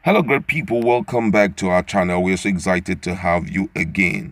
Hello, great people. Welcome back to our channel. We're so excited to have you again.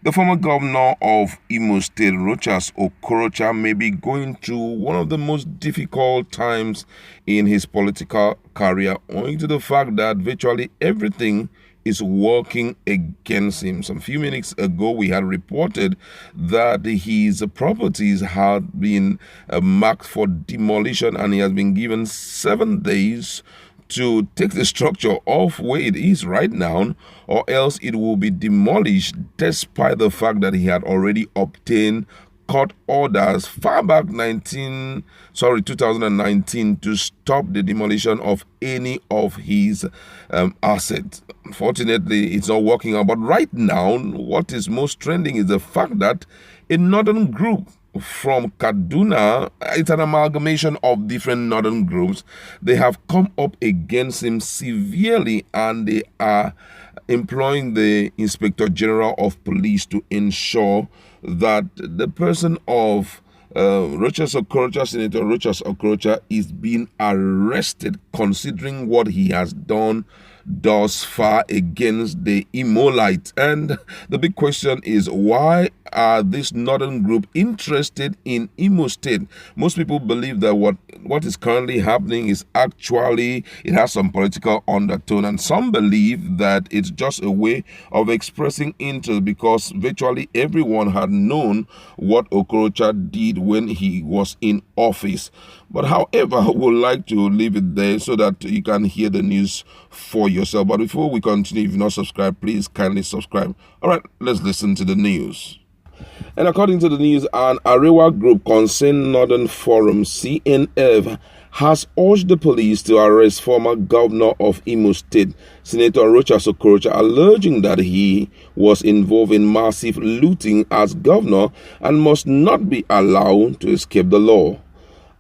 The former governor of Imo State, Ekp0se may be going through one of the most difficult times in his political career, owing to the fact that virtually everything is working against him. Some few minutes ago, we had reported that his properties had been marked for demolition, and he has been given 7 days to take the structure off where it is right now, or else it will be demolished, despite the fact that he had already obtained court orders far back 2019 to stop the demolition of any of his assets. Unfortunately, it's not working out. But right now, what is most trending is the fact that a northern group from Kaduna, it's an amalgamation of different northern groups, they have come up against him severely, and they are employing the Inspector General of Police to ensure that the person of Senator Ekp0se is being arrested, considering what he has done thus far against the Imolite. And the big question is, why are this northern group interested in Imo State? Most people believe that what is currently happening is actually, it has some political undertone, and some believe that it's just a way of expressing interest, because virtually everyone had known what Ekp0se did when he was in office. But however, I would like to leave it there so that you can hear the news for yourself. But before we continue, if you're not subscribed, please kindly subscribe. All right, let's listen to the news. And according to the news, an Arewa group concerned Northern Forum, CNF, has urged the police to arrest former governor of Imo State, Senator Ekp0se, alleging that he was involved in massive looting as governor and must not be allowed to escape the law.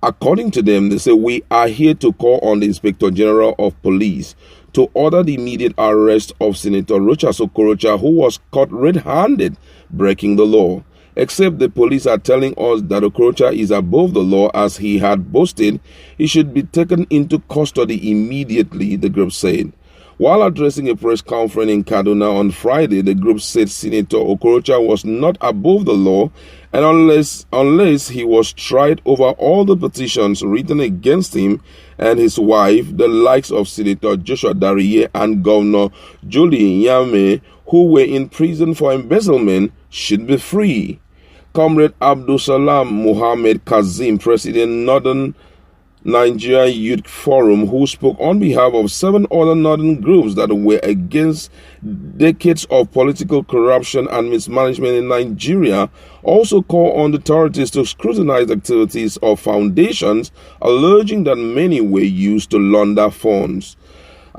According to them, they say, we are here to call on the Inspector General of Police to order the immediate arrest of Senator Ekp0se, who was caught red-handed breaking the law. Except the police are telling us that Ekp0se is above the law, as he had boasted he should be taken into custody immediately, the group said. While addressing a press conference in Kaduna on Friday, the group said Senator Ekp0se was not above the law, and unless he was tried over all the petitions written against him and his wife, the likes of Senator Joshua Dariye and Governor Julie Yame, who were in prison for embezzlement, should be free. Comrade Abdul Salam Muhammad Kazim, President Northern Nigeria Youth Forum, who spoke on behalf of 7 other northern groups that were against decades of political corruption and mismanagement in Nigeria, also called on the authorities to scrutinize activities of foundations, alleging that many were used to launder funds.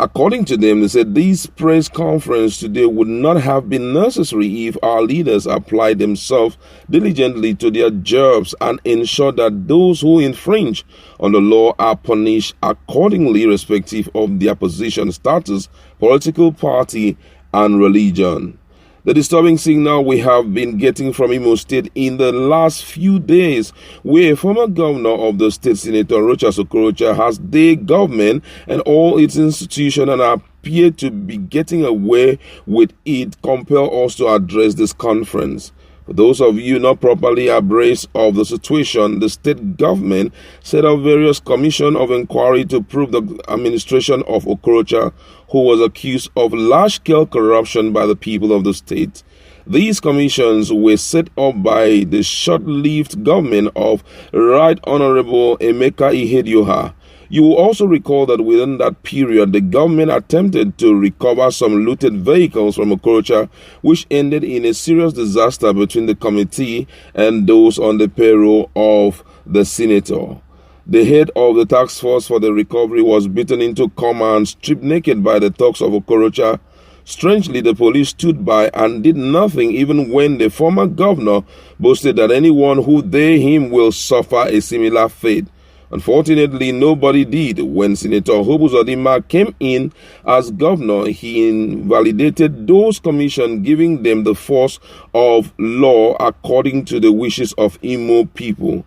According to them, they said this press conference today would not have been necessary if our leaders applied themselves diligently to their jobs and ensured that those who infringe on the law are punished accordingly, irrespective of their position, status, political party, and religion. The disturbing signal we have been getting from Imo State in the last few days, where former governor of the state, Senator Ekp0se, has the government and all its institutions and appear to be getting away with it, compel us to address this conference. For those of you not properly abreast of the situation, the state government set up various commissions of inquiry to prove the administration of Ekp0se, who was accused of large-scale corruption by the people of the state. These commissions were set up by the short-lived government of Right Honorable Emeka Ihedioha. You will also recall that within that period, the government attempted to recover some looted vehicles from Ekp0se, which ended in a serious disaster between the committee and those on the payroll of the senator. The head of the task force for the recovery was beaten into coma and stripped naked by the thugs of Ekp0se. Strangely, the police stood by and did nothing, even when the former governor boasted that anyone who dare him will suffer a similar fate. Unfortunately, nobody did. When Senator Uzodimma came in as governor, he invalidated those commissions, giving them the force of law according to the wishes of Imo people.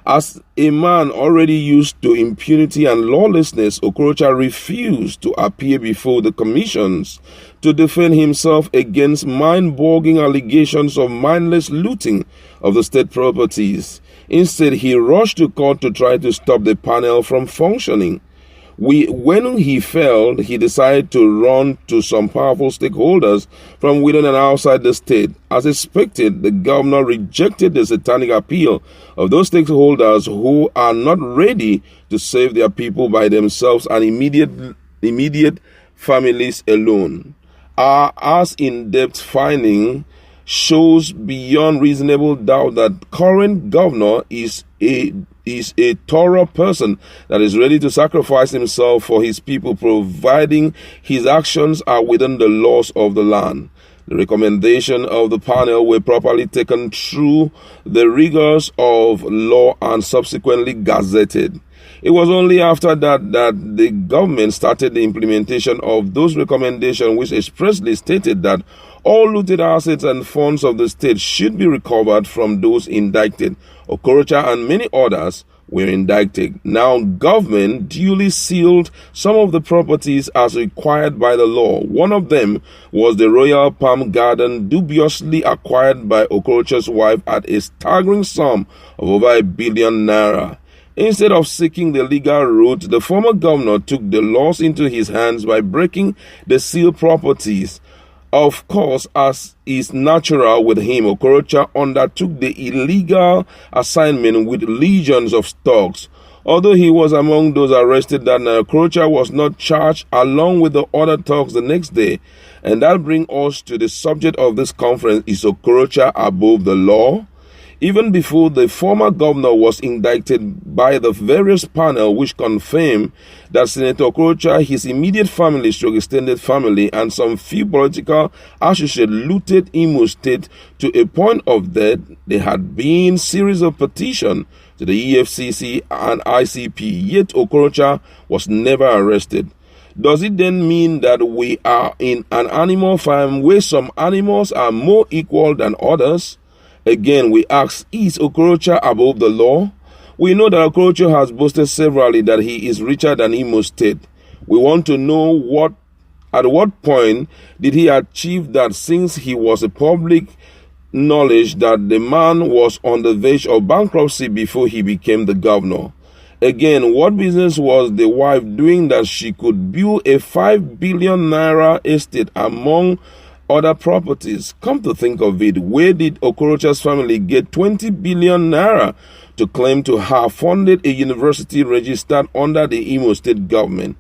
As a man already used to impunity and lawlessness, Okorocha refused to appear before the commissions to defend himself against mind-boggling allegations of mindless looting of the state properties. Instead, he rushed to court to try to stop the panel from functioning. When he failed, he decided to run to some powerful stakeholders from within and outside the state. As expected, the governor rejected the satanic appeal of those stakeholders who are not ready to save their people by themselves and immediate families alone. Our as in-depth finding shows beyond reasonable doubt that current governor is a thorough person that is ready to sacrifice himself for his people, providing his actions are within the laws of the land. The recommendation of the panel were properly taken through the rigors of law and subsequently gazetted. It was only after that the government started the implementation of those recommendations, which expressly stated that all looted assets and funds of the state should be recovered from those indicted. Okorocha and many others were indicted. Now, government duly sealed some of the properties as required by the law. One of them was the Royal Palm Garden, dubiously acquired by Okorocha's wife at a staggering sum of over ₦1 billion. Instead of seeking the legal route, the former governor took the laws into his hands by breaking the sealed properties. Of course, as is natural with him, Okorocha undertook the illegal assignment with legions of stocks. Although he was among those arrested that night, Okorocha was not charged along with the other thugs the next day. And that brings us to the subject of this conference: is Okorocha above the law? Even before the former governor was indicted by the various panel which confirmed that Senator Okorocha, his immediate family, extended family, and some few political associates looted Imo State to a point of death, there had been series of petitions to the EFCC and ICP, yet Okorocha was never arrested. Does it then mean that we are in an animal farm where some animals are more equal than others? Again, we ask, is Okorocha above the law? We know that Okorocha has boasted severally that he is richer than Imo State. We want to know at what point did he achieve that, since he was a public knowledge that the man was on the verge of bankruptcy before he became the governor. Again, what business was the wife doing that she could build a ₦5 billion estate among other properties? Come to think of it, where did Okorocha's family get ₦20 billion to claim to have funded a university registered under the Imo State government?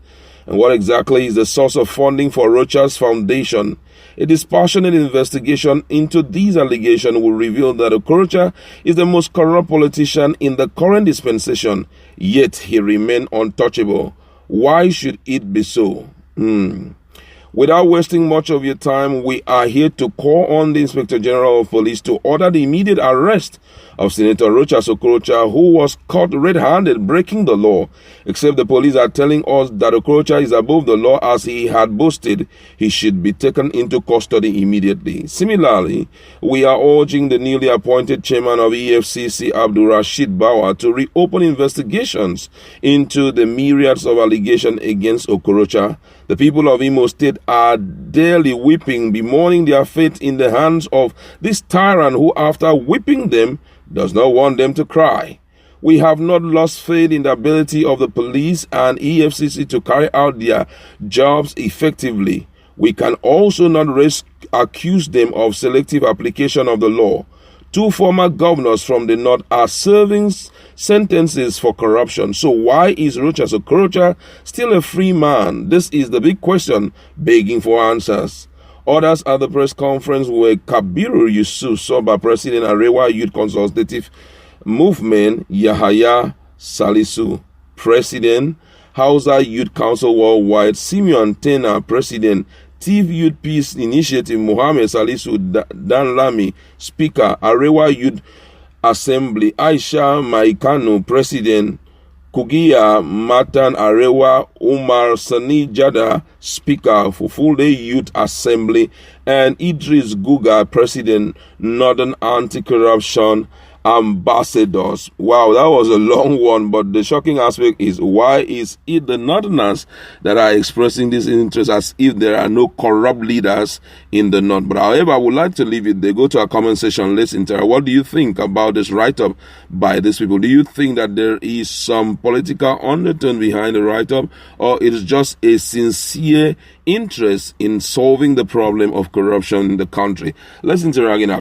And what exactly is the source of funding for Rocha's foundation? A dispassionate investigation into these allegations will reveal that Okorocha is the most corrupt politician in the current dispensation, yet he remains untouchable. Why should it be so? Without wasting much of your time, we are here to call on the Inspector General of Police to order the immediate arrest of Senator Rochas Okorocha, who was caught red-handed breaking the law. Except the police are telling us that Okorocha is above the law as he had boasted, he should be taken into custody immediately. Similarly, we are urging the newly appointed chairman of EFCC, Abdul Rashid Bawa, to reopen investigations into the myriads of allegations against Okorocha. The people of Imo State are daily weeping, bemoaning their fate in the hands of this tyrant who, after whipping them, does not want them to cry. We have not lost faith in the ability of the police and EFCC to carry out their jobs effectively. We can also not accuse them of selective application of the law. Two former governors from the north are serving sentences for corruption. So why is Rochas Okorocha still a free man? This is the big question begging for answers. Others at the press conference were Kabiru Yusuf, Soba President, Arewa Youth Consultative Movement, Yahaya Salisu, President, Hausa Youth Council Worldwide, Simeon Tena, President, Tiv Youth Peace Initiative, Mohammed Salisu Danlami, Speaker, Arewa Youth Assembly, Aisha Maikano, President, Kugia Matan Arewa Umar Sani Jada, Speaker for Full Day Youth Assembly, and Idris Guga, President, Northern Anti-Corruption ambassadors. Wow, that was a long one, but the shocking aspect is, why is it the Northerners that are expressing this interest as if there are no corrupt leaders in the North? But however, I would like to leave it there. Go to our comment section, let's interact. What do you think about this write-up by these people? Do you think that there is some political undertone behind the write-up, or it is just a sincere interest in solving the problem of corruption in the country? Let's interact in our